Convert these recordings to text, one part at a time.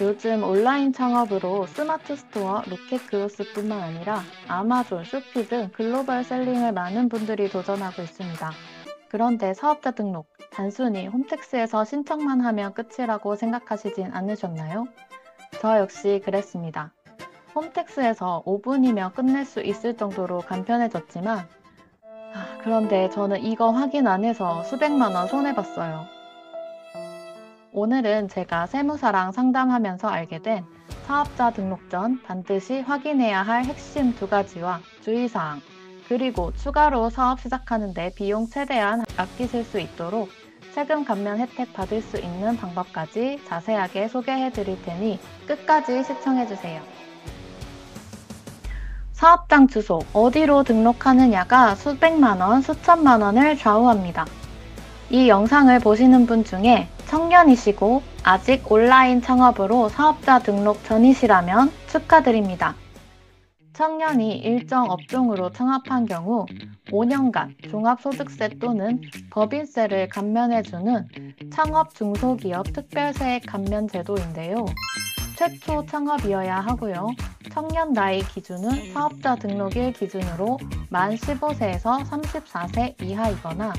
요즘 온라인 창업으로 스마트 스토어, 로켓그로스뿐만 아니라 아마존, 쇼피 등 글로벌 셀링을 많은 분들이 도전하고 있습니다. 그런데 사업자 등록, 단순히 홈택스에서 신청만 하면 끝이라고 생각하시진 않으셨나요? 저 역시 그랬습니다. 홈택스에서 5분이면 끝낼 수 있을 정도로 간편해졌지만, 그런데 저는 이거 확인 안 해서 수백만 원 손해봤어요. 오늘은 제가 세무사랑 상담하면서 알게 된 사업자 등록 전 반드시 확인해야 할 핵심 두 가지와 주의사항, 그리고 추가로 사업 시작하는데 비용 최대한 아끼실 수 있도록 세금 감면 혜택 받을 수 있는 방법까지 자세하게 소개해 드릴 테니 끝까지 시청해 주세요. 사업장 주소, 어디로 등록하느냐가 수백만 원, 수천만 원을 좌우합니다. 이 영상을 보시는 분 중에 청년이시고 아직 온라인 창업으로 사업자 등록 전이시라면 축하드립니다. 청년이 일정 업종으로 창업한 경우 5년간 종합소득세 또는 법인세를 감면해주는 창업 중소기업 특별세액 감면 제도인데요. 최초 창업이어야 하고요. 청년 나이 기준은 사업자 등록일 기준으로 만 15세에서 34세 이하이거나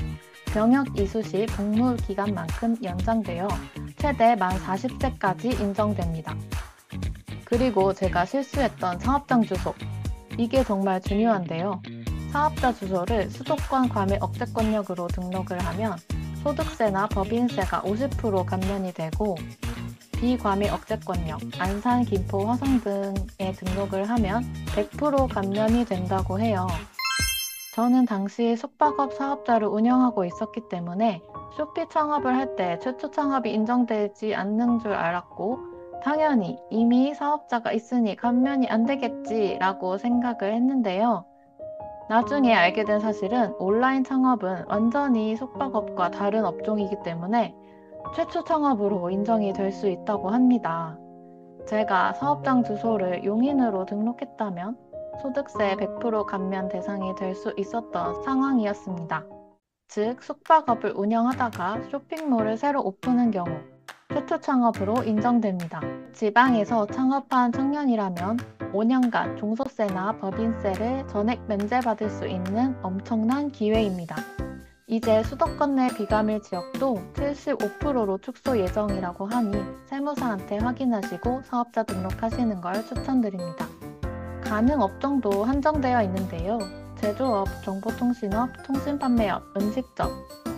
병역 이수 시 복무 기간만큼 연장되어 최대 만 40세까지 인정됩니다. 그리고 제가 실수했던 사업장 주소. 이게 정말 중요한데요. 사업자 주소를 수도권 과밀 억제권역으로 등록을 하면 소득세나 법인세가 50% 감면이 되고 비과밀 억제권역, 안산, 김포, 화성 등에 등록을 하면 100% 감면이 된다고 해요. 저는 당시 숙박업 사업자를 운영하고 있었기 때문에 쇼피 창업을 할 때 최초 창업이 인정되지 않는 줄 알았고 당연히 이미 사업자가 있으니 감면이 안 되겠지라고 생각을 했는데요. 나중에 알게 된 사실은 온라인 창업은 완전히 숙박업과 다른 업종이기 때문에 최초 창업으로 인정이 될 수 있다고 합니다. 제가 사업장 주소를 용인으로 등록했다면 소득세 100% 감면 대상이 될 수 있었던 상황이었습니다. 즉, 숙박업을 운영하다가 쇼핑몰을 새로 오픈한 경우 최초 창업으로 인정됩니다. 지방에서 창업한 청년이라면 5년간 종소세나 법인세를 전액 면제받을 수 있는 엄청난 기회입니다. 이제 수도권 내 비과밀 지역도 75%로 축소 예정이라고 하니 세무사한테 확인하시고 사업자 등록하시는 걸 추천드립니다. 가능 업종도 한정되어 있는데요. 제조업, 정보통신업, 통신판매업, 음식점,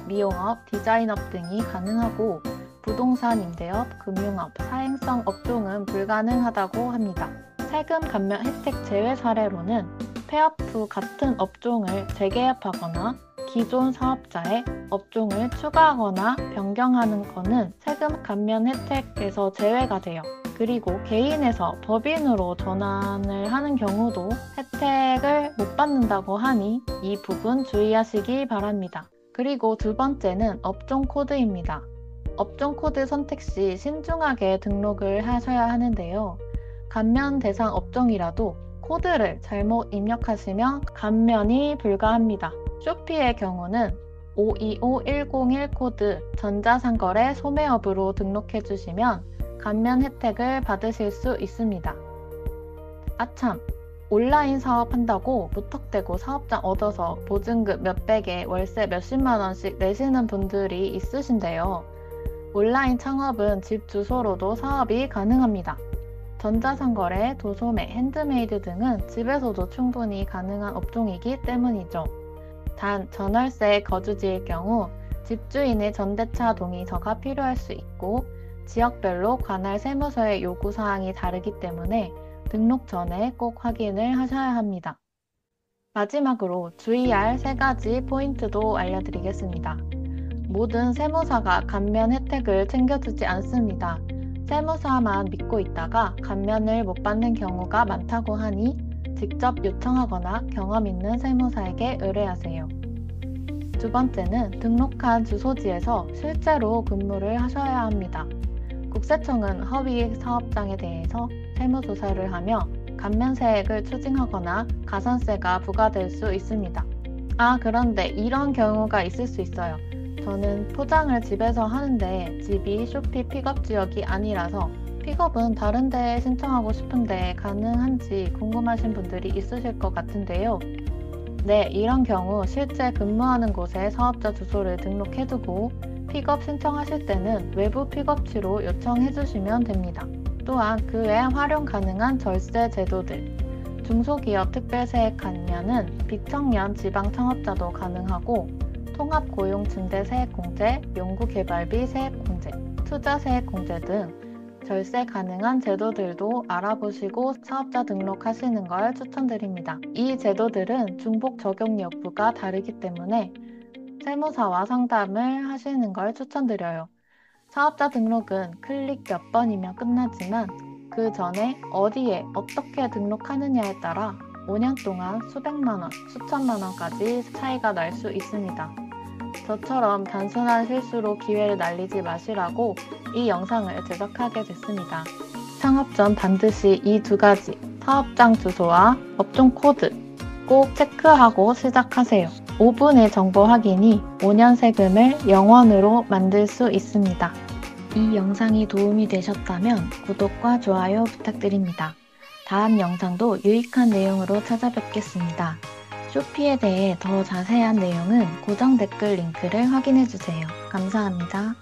미용업, 디자인업 등이 가능하고 부동산 임대업, 금융업, 사행성 업종은 불가능하다고 합니다. 세금 감면 혜택 제외 사례로는 폐업 후 같은 업종을 재개업하거나 기존 사업자의 업종을 추가하거나 변경하는 것은 세금 감면 혜택에서 제외가 돼요. 그리고 개인에서 법인으로 전환을 하는 경우도 혜택을 못 받는다고 하니 이 부분 주의하시기 바랍니다. 그리고 두 번째는 업종 코드입니다. 업종 코드 선택 시 신중하게 등록을 하셔야 하는데요. 감면 대상 업종이라도 코드를 잘못 입력하시면 감면이 불가합니다. 쇼피의 경우는 525101 코드 전자상거래 소매업으로 등록해 주시면 감면 혜택을 받으실 수 있습니다. 아참! 온라인 사업한다고 무턱대고 사업장 얻어서 보증금 몇백에 월세 몇십만 원씩 내시는 분들이 있으신데요. 온라인 창업은 집 주소로도 사업이 가능합니다. 전자상거래, 도소매, 핸드메이드 등은 집에서도 충분히 가능한 업종이기 때문이죠. 단, 전월세 거주지일 경우 집주인의 전대차 동의서가 필요할 수 있고 지역별로 관할 세무서의 요구사항이 다르기 때문에 등록 전에 꼭 확인을 하셔야 합니다. 마지막으로 주의할 3가지 포인트도 알려드리겠습니다. 모든 세무사가 감면 혜택을 챙겨주지 않습니다. 세무사만 믿고 있다가 감면을 못 받는 경우가 많다고 하니 직접 요청하거나 경험 있는 세무사에게 의뢰하세요. 두 번째는 등록한 주소지에서 실제로 근무를 하셔야 합니다. 국세청은 허위 사업장에 대해서 세무조사를 하며 감면세액을 추징하거나 가산세가 부과될 수 있습니다. 그런데 이런 경우가 있을 수 있어요. 저는 포장을 집에서 하는데 집이 쇼피 픽업 지역이 아니라서 픽업은 다른 데에 신청하고 싶은데 가능한지 궁금하신 분들이 있으실 것 같은데요. 네, 이런 경우 실제 근무하는 곳에 사업자 주소를 등록해두고 픽업 신청하실 때는 외부 픽업치로 요청해주시면 됩니다. 또한 그 외 활용 가능한 절세 제도들, 중소기업 특별세액 감면은 비청년 지방 창업자도 가능하고 통합고용증대 세액공제, 연구개발비 세액공제, 투자세액공제 등 절세 가능한 제도들도 알아보시고 사업자 등록하시는 걸 추천드립니다. 이 제도들은 중복 적용 여부가 다르기 때문에 세무사와 상담을 하시는 걸 추천드려요. 사업자 등록은 클릭 몇 번이면 끝나지만 그 전에 어디에 어떻게 등록하느냐에 따라 5년 동안 수백만 원, 수천만 원까지 차이가 날 수 있습니다. 저처럼 단순한 실수로 기회를 날리지 마시라고 이 영상을 제작하게 됐습니다. 창업 전 반드시 이 두 가지, 사업장 주소와 업종 코드 꼭 체크하고 시작하세요. 5분의 정보 확인이 5년 세금을 0원으로 만들 수 있습니다. 이 영상이 도움이 되셨다면 구독과 좋아요 부탁드립니다. 다음 영상도 유익한 내용으로 찾아뵙겠습니다. 쇼피에 대해 더 자세한 내용은 고정 댓글 링크를 확인해주세요. 감사합니다.